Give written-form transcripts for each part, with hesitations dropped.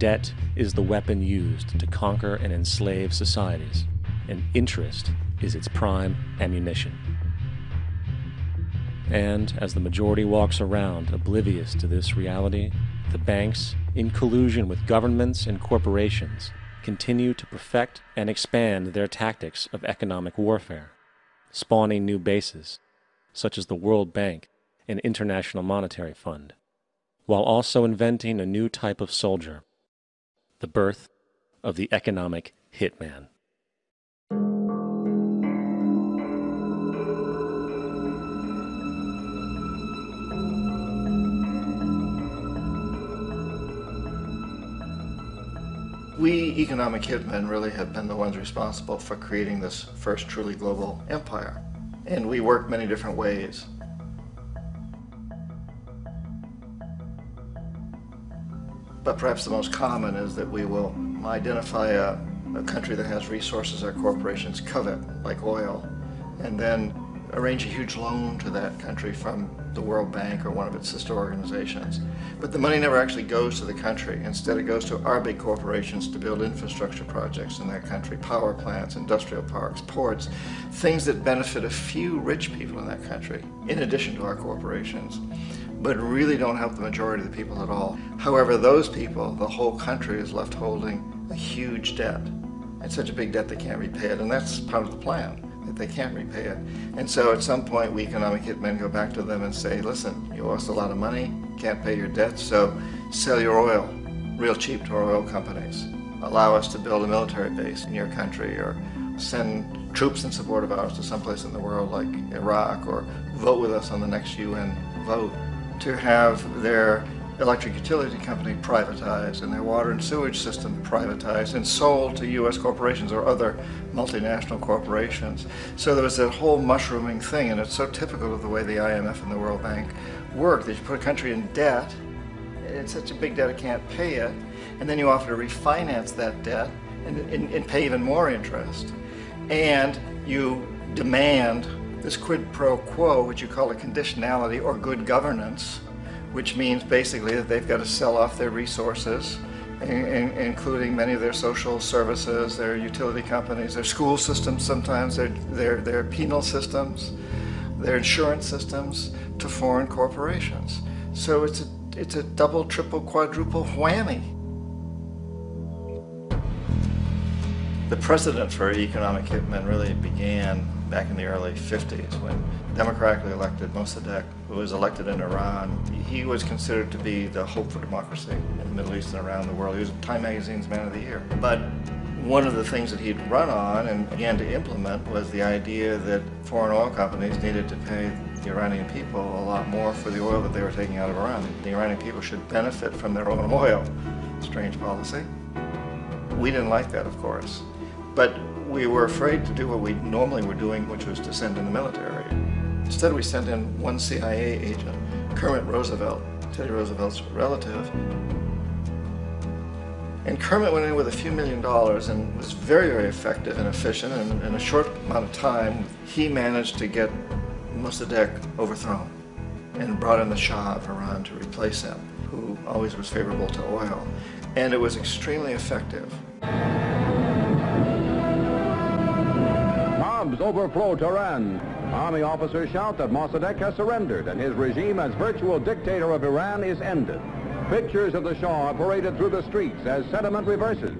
Debt is the weapon used to conquer and enslave societies, and interest is its prime ammunition. And as the majority walks around oblivious to this reality, the banks, in collusion with governments and corporations, continue to perfect and expand their tactics of economic warfare, spawning new bases, such as the World Bank and International Monetary Fund, while also inventing a new type of soldier, the birth of the economic hitman. We economic hitmen really have been the ones responsible for creating this first truly global empire. And we work many different ways. But perhaps the most common is that we will identify a country that has resources our corporations covet, like oil, and then arrange a huge loan to that country from the World Bank or one of its sister organizations. But the money never actually goes to the country. Instead, it goes to our big corporations to build infrastructure projects in that country, power plants, industrial parks, ports, things that benefit a few rich people in that country, in addition to our corporations, but really don't help the majority of the people at all. However, those people, the whole country is left holding a huge debt. It's such a big debt they can't repay it, and that's part of the plan, that they can't repay it. And so at some point, we economic hitmen go back to them and say, listen, you owe us a lot of money, can't pay your debt, so sell your oil real cheap to our oil companies. Allow us to build a military base in your country, or send troops in support of ours to someplace in the world like Iraq, or vote with us on the next UN vote. To have their electric utility company privatized and their water and sewage system privatized and sold to U.S. corporations or other multinational corporations. So there was that whole mushrooming thing, and it's so typical of the way the IMF and the World Bank work, that you put a country in debt, it's such a big debt it can't pay it, and then you offer to refinance that debt and pay even more interest. And you demand this quid pro quo, which you call a conditionality or good governance, which means basically that they've got to sell off their resources, including many of their social services, their utility companies, their school systems sometimes, their penal systems, their insurance systems, to foreign corporations. So it's a double, triple, quadruple whammy. The precedent for economic hitmen really began back in the early 50s when democratically elected Mossadegh, who was elected in Iran, he was considered to be the hope for democracy in the Middle East and around the world. He was Time Magazine's Man of the Year. But one of the things that he'd run on and began to implement was the idea that foreign oil companies needed to pay the Iranian people a lot more for the oil that they were taking out of Iran. The Iranian people should benefit from their own oil. Strange policy. We didn't like that, of course. But we were afraid to do what we normally were doing, which was to send in the military. Instead, we sent in one CIA agent, Kermit Roosevelt, Teddy Roosevelt's relative. And Kermit went in with a few $1 million and was very, very effective and efficient. And in a short amount of time, he managed to get Mossadegh overthrown and brought in the Shah of Iran to replace him, who always was favorable to oil. And it was extremely effective. Mobs overflow Tehran. Army officers shout that Mossadegh has surrendered and his regime as virtual dictator of Iran is ended. Pictures of the Shah are paraded through the streets as sentiment reverses.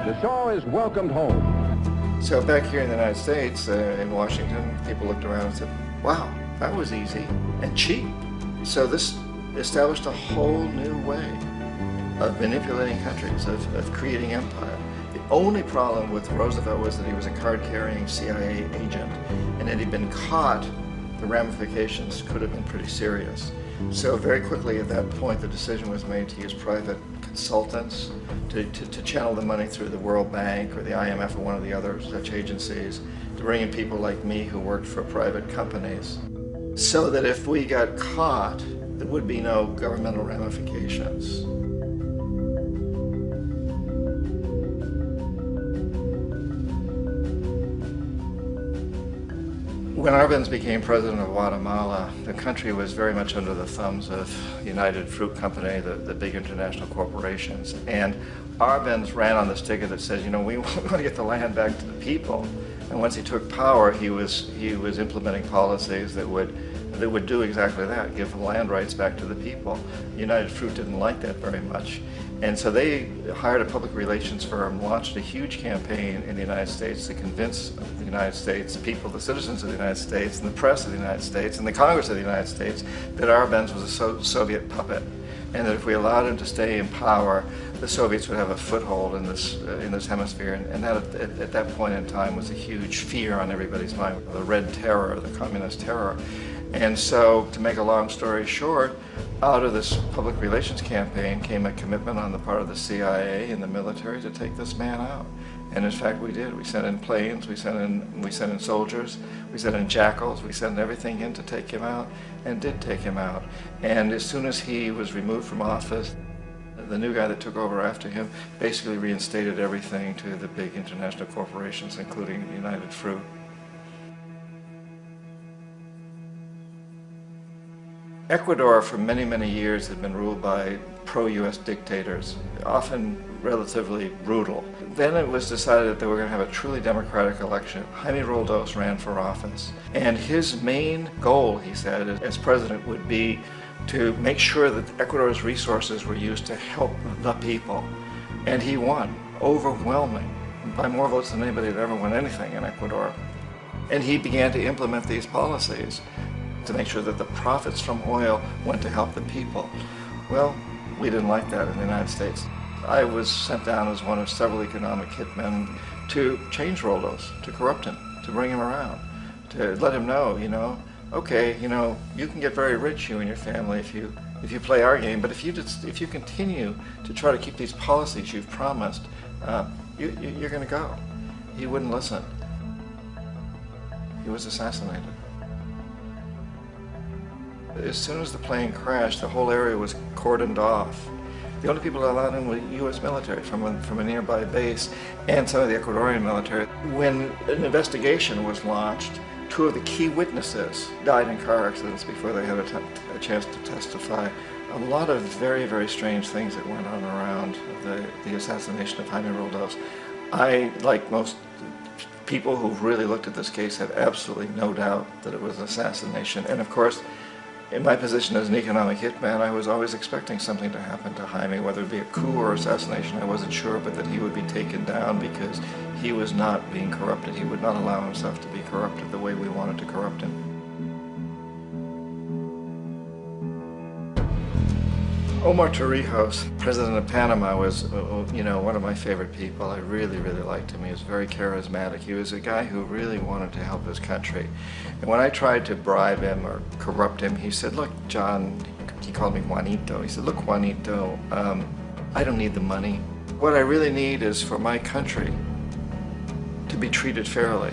The Shah is welcomed home. So back here in the United States, in Washington, people looked around and said, wow, that was easy and cheap. So this established a whole new way of manipulating countries, of creating empire. The only problem with Roosevelt was that he was a card-carrying CIA agent, and had he been caught, the ramifications could have been pretty serious. So very quickly at that point, the decision was made to use private consultants to channel the money through the World Bank or the IMF or one of the other such agencies, to bring in people like me who worked for private companies, so that if we got caught, there would be no governmental ramifications. When Arbenz became president of Guatemala, the country was very much under the thumbs of United Fruit Company, the big international corporations. And Arbenz ran on this ticket that says, you know, we want to get the land back to the people. And once he took power, he was implementing policies that would do exactly that, give the land rights back to the people. United Fruit didn't like that very much. And so they hired a public relations firm, launched a huge campaign in the United States to convince the United States people, the citizens of the United States, and the press of the United States, and the Congress of the United States, that Arbenz was a Soviet puppet, and that if we allowed him to stay in power, the Soviets would have a foothold in this hemisphere. And that at that point in time was a huge fear on everybody's mind, the Red Terror, the Communist terror. And so, to make a long story short, out of this public relations campaign came a commitment on the part of the CIA and the military to take this man out. And in fact, we did. We sent in planes, we sent in soldiers, we sent in jackals, we sent everything in to take him out, and did take him out. And as soon as he was removed from office, the new guy that took over after him basically reinstated everything to the big international corporations, including United Fruit. Ecuador for many, many years had been ruled by pro-US dictators, often relatively brutal. Then it was decided that they were going to have a truly democratic election. Jaime Roldos ran for office, and his main goal, he said, as president would be to make sure that Ecuador's resources were used to help the people. And he won, overwhelming, by more votes than anybody had ever won anything in Ecuador. And he began to implement these policies to make sure that the profits from oil went to help the people. Well, we didn't like that in the United States. I was sent down as one of several economic hitmen to change Roldos, to corrupt him, to bring him around, to let him know, you know, okay, you know, you can get very rich, you and your family, if you play our game, but if you continue to try to keep these policies you've promised, you're going to go. He wouldn't listen. He was assassinated. As soon as the plane crashed, the whole area was cordoned off. The only people allowed in were U.S. military from a nearby base and some of the Ecuadorian military. When an investigation was launched, two of the key witnesses died in car accidents before they had a chance to testify. A lot of very, very strange things that went on around the assassination of Jaime Roldos. I, like most people who've really looked at this case, have absolutely no doubt that it was an assassination. And of course, in my position as an economic hitman, I was always expecting something to happen to Jaime, whether it be a coup or assassination, I wasn't sure, but that he would be taken down because he was not being corrupted. He would not allow himself to be corrupted the way we wanted to corrupt him. Omar Torrijos, president of Panama, was, you know, one of my favorite people. I really, really liked him. He was very charismatic. He was a guy who really wanted to help his country. And when I tried to bribe him or corrupt him, he said, look, John, he called me Juanito. He said, look, Juanito, I don't need the money. What I really need is for my country to be treated fairly.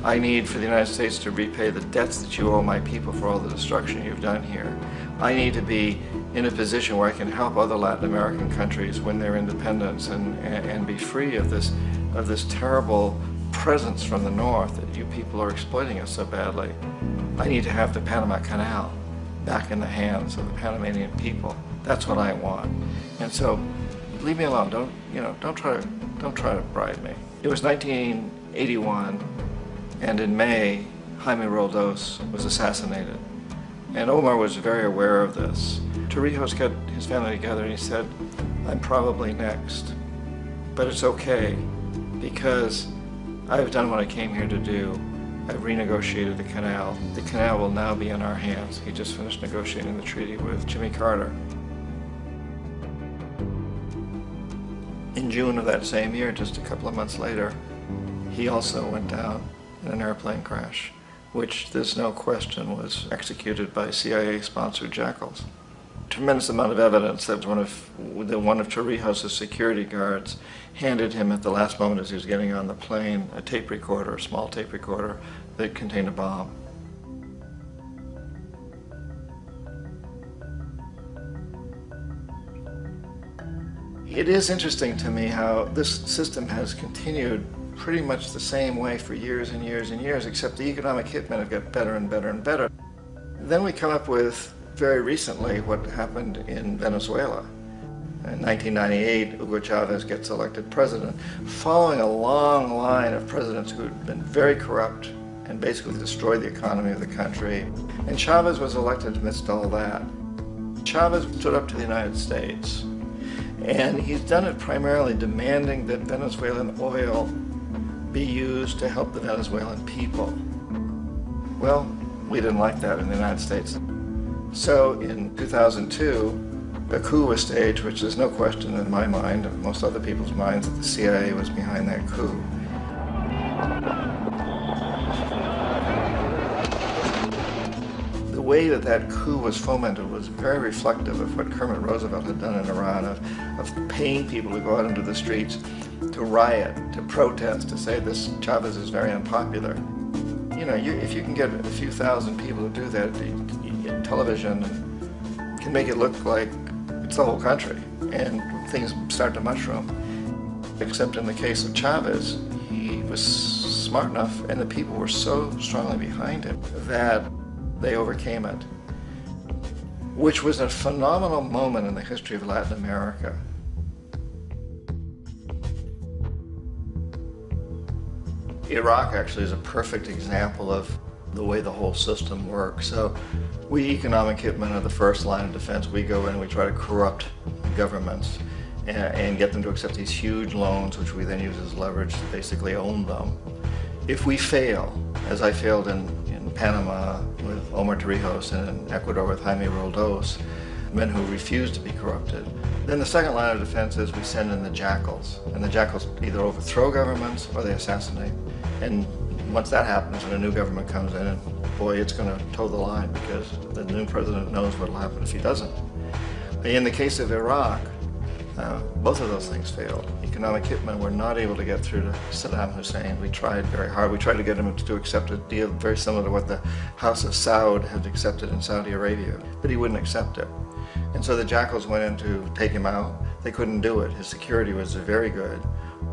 I need for the United States to repay the debts that you owe my people for all the destruction you've done here. I need to be in a position where I can help other Latin American countries win their independence and be free of this terrible presence from the north that you people are exploiting us so badly. I need to have the Panama Canal back in the hands of the Panamanian people. That's what I want. And so, leave me alone. Don't try to bribe me. It was 1981, and in May, Jaime Roldos was assassinated. And Omar was very aware of this. Torrijos got his family together and he said, I'm probably next, but it's okay because I've done what I came here to do. I've renegotiated the canal. The canal will now be in our hands. He just finished negotiating the treaty with Jimmy Carter. In June of that same year, just a couple of months later, he also went down in an airplane crash, which there's no question was executed by CIA-sponsored jackals. Tremendous amount of evidence that one of Torrijos' security guards handed him at the last moment as he was getting on the plane a tape recorder, a small tape recorder that contained a bomb. It is interesting to me how this system has continued pretty much the same way for years and years and years, except the economic hitmen have got better and better and better. Then we come up with, very recently, what happened in Venezuela. In 1998, Hugo Chavez gets elected president, following a long line of presidents who had been very corrupt and basically destroyed the economy of the country. And Chavez was elected amidst all that. Chavez stood up to the United States, and he's done it primarily demanding that Venezuelan oil be used to help the Venezuelan people. Well, we didn't like that in the United States. So in 2002, a coup was staged, which there's no question in my mind, and most other people's minds, that the CIA was behind that coup. The way that that coup was fomented was very reflective of what Kermit Roosevelt had done in Iran, of paying people to go out into the streets, to riot, to protest, to say this Chavez is very unpopular. You know, if you can get a few thousand people to do that in television, can make it look like it's the whole country, and things start to mushroom. Except in the case of Chavez, he was smart enough, and the people were so strongly behind him that they overcame it, which was a phenomenal moment in the history of Latin America. Iraq actually is a perfect example of the way the whole system works. So we economic hitmen are the first line of defense. We go in and we try to corrupt governments and get them to accept these huge loans, which we then use as leverage to basically own them. If we fail, as I failed in Panama with Omar Torrijos and in Ecuador with Jaime Roldos, men who refuse to be corrupted, then the second line of defense is we send in the jackals. And the jackals either overthrow governments or they assassinate. And once that happens, when a new government comes in, and boy, it's going to toe the line, because the new president knows what will happen if he doesn't. In the case of Iraq, both of those things failed. Economic hitmen were not able to get through to Saddam Hussein. We tried very hard. We tried to get him to accept a deal very similar to what the House of Saud had accepted in Saudi Arabia, but he wouldn't accept it. And so the jackals went in to take him out. They couldn't do it. His security was very good.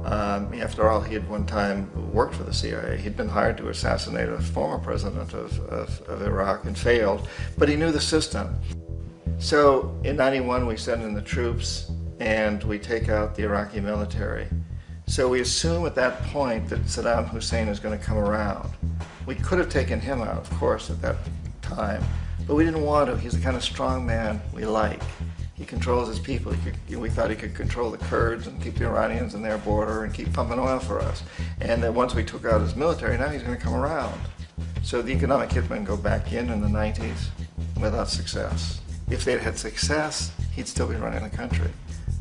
After all, he had one time worked for the CIA. He'd been hired to assassinate a former president of Iraq and failed, but he knew the system. So in '91, we send in the troops and we take out the Iraqi military. So we assume at that point that Saddam Hussein is going to come around. We could have taken him out, of course, at that time, but we didn't want to. He's the kind of strong man we like. He controls his people. We thought he could control the Kurds and keep the Iranians in their border and keep pumping oil for us. And then once we took out his military, now he's going to come around. So the economic hitmen go back in the 90s without success. If they'd had success, he'd still be running the country.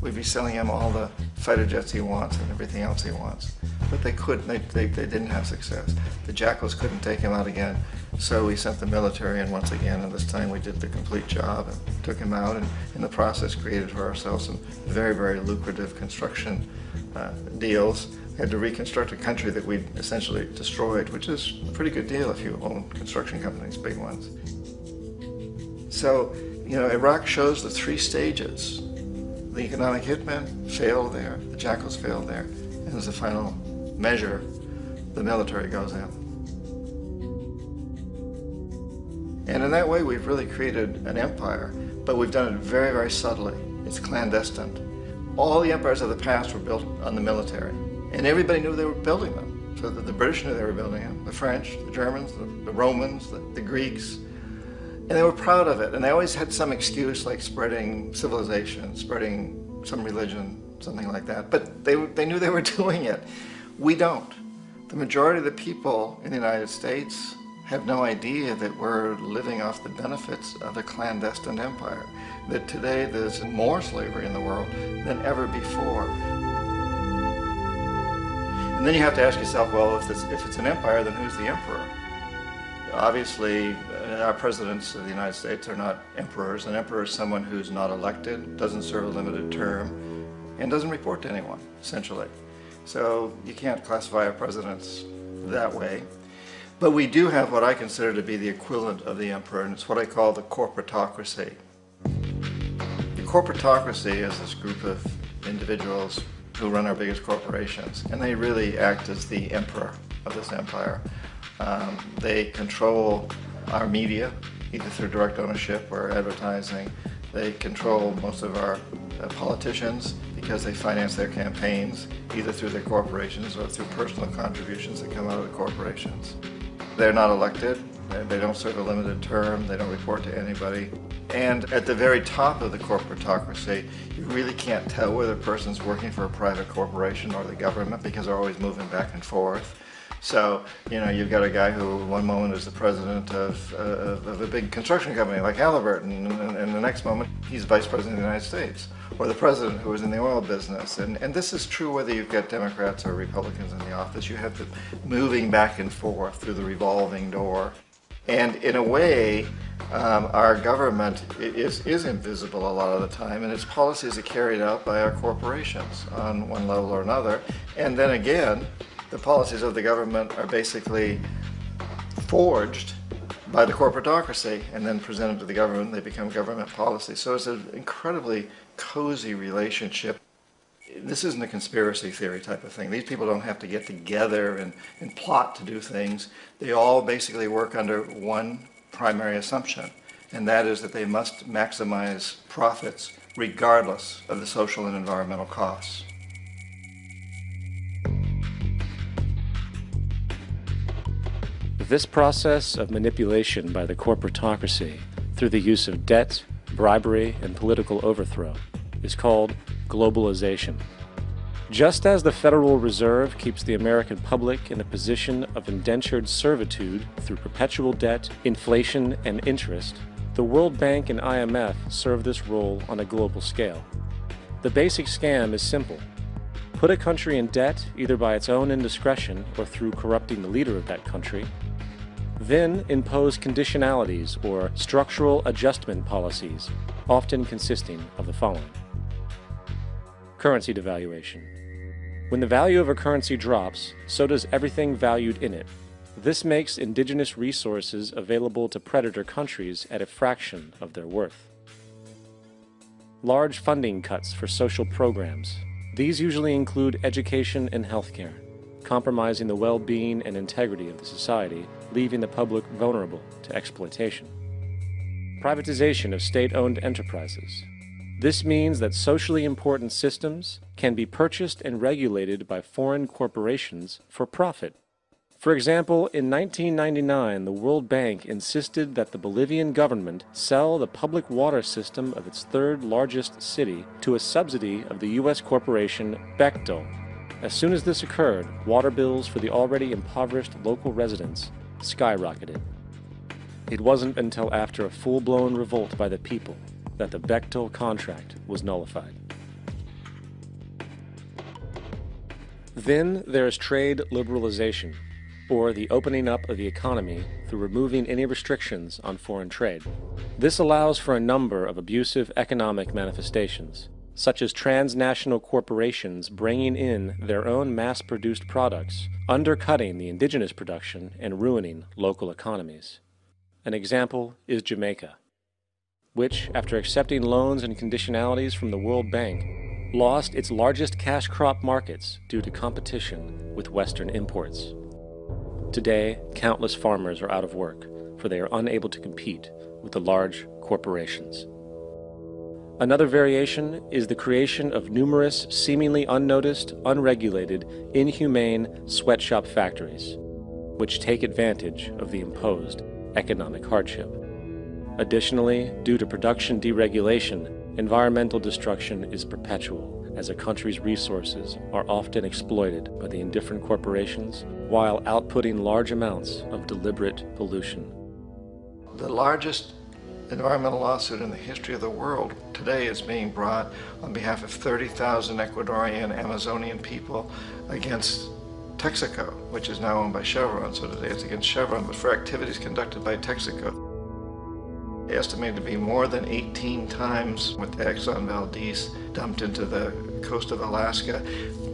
We'd be selling him all the fighter jets he wants and everything else he wants. But they couldn't. They didn't have success. The jackals couldn't take him out again. So we sent the military in once again, and this time we did the complete job and took him out, and in the process created for ourselves some very, very lucrative construction deals. We had to reconstruct a country that we'd essentially destroyed, which is a pretty good deal if you own construction companies, big ones. So, you know, Iraq shows the three stages. The economic hitmen failed there, the jackals failed there, and as a final measure, the military goes in. And in that way, we've really created an empire, but we've done it very, very subtly. It's clandestine. All the empires of the past were built on the military, and everybody knew they were building them. So the British knew they were building them, the French, the Germans, the Romans, the Greeks, and they were proud of it. And they always had some excuse, like spreading civilization, spreading some religion, something like that. But they knew they were doing it. We don't. The majority of the people in the United States have no idea that we're living off the benefits of a clandestine empire, that today there's more slavery in the world than ever before. And then you have to ask yourself, well, if it's an empire, then who's the emperor? Obviously, our presidents of the United States are not emperors. An emperor is someone who's not elected, doesn't serve a limited term, and doesn't report to anyone, essentially. So you can't classify our presidents that way. But we do have what I consider to be the equivalent of the emperor, and it's what I call the corporatocracy. The corporatocracy is this group of individuals, who run our biggest corporations, and they really act as the emperor of this empire. They control our media, either through direct ownership or advertising. They control most of our politicians because they finance their campaigns, either through their corporations or through personal contributions that come out of the corporations. They're not elected. They don't serve a limited term. They don't report to anybody. And at the very top of the corporatocracy, you really can't tell whether a person's working for a private corporation or the government because they're always moving back and forth. So, you know, you've got a guy who one moment is the president of a big construction company like Halliburton, and the next moment he's vice president of the United States, or the president who is in the oil business. And this is true whether you've got Democrats or Republicans in the office. You have them moving back and forth through the revolving door. And in a way, our government is invisible a lot of the time, and its policies are carried out by our corporations on one level or another. And then again, the policies of the government are basically forged by the corporatocracy and then presented to the government. They become government policy. So it's an incredibly cozy relationship. This isn't a conspiracy theory type of thing. These people don't have to get together and plot to do things. They all basically work under one primary assumption, and that is that they must maximize profits regardless of the social and environmental costs. This process of manipulation by the corporatocracy through the use of debt, bribery, and political overthrow is called globalization. Just as the Federal Reserve keeps the American public in a position of indentured servitude through perpetual debt, inflation, and interest, the World Bank and IMF serve this role on a global scale. The basic scam is simple. Put a country in debt either by its own indiscretion or through corrupting the leader of that country, then impose conditionalities or structural adjustment policies, often consisting of the following. Currency devaluation. When the value of a currency drops, so does everything valued in it. This makes indigenous resources available to predator countries at a fraction of their worth. Large funding cuts for social programs. These usually include education and healthcare, compromising the well-being and integrity of the society, leaving the public vulnerable to exploitation. Privatization of state-owned enterprises. This means that socially important systems can be purchased and regulated by foreign corporations for profit. For example, in 1999, the World Bank insisted that the Bolivian government sell the public water system of its third largest city to a subsidy of the U.S. corporation Bechtel. As soon as this occurred, water bills for the already impoverished local residents skyrocketed. It wasn't until after a full-blown revolt by the people that the Bechtel contract was nullified. Then there is trade liberalization, or the opening up of the economy through removing any restrictions on foreign trade. This allows for a number of abusive economic manifestations, such as transnational corporations bringing in their own mass-produced products, undercutting the indigenous production and ruining local economies. An example is Jamaica, which, after accepting loans and conditionalities from the World Bank, lost its largest cash crop markets due to competition with Western imports. Today, countless farmers are out of work, for they are unable to compete with the large corporations. Another variation is the creation of numerous, seemingly unnoticed, unregulated, inhumane sweatshop factories, which take advantage of the imposed economic hardship. Additionally, due to production deregulation, environmental destruction is perpetual, as a country's resources are often exploited by the indifferent corporations while outputting large amounts of deliberate pollution. The largest environmental lawsuit in the history of the world today is being brought on behalf of 30,000 Ecuadorian Amazonian people against Texaco, which is now owned by Chevron. So today it's against Chevron, but for activities conducted by Texaco. Estimated to be more than 18 times what Exxon Valdez dumped into the coast of Alaska.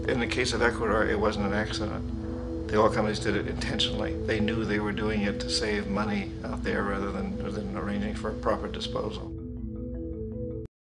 In the case of Ecuador, it wasn't an accident. The oil companies did it intentionally. They knew they were doing it to save money out there rather than arranging for proper disposal.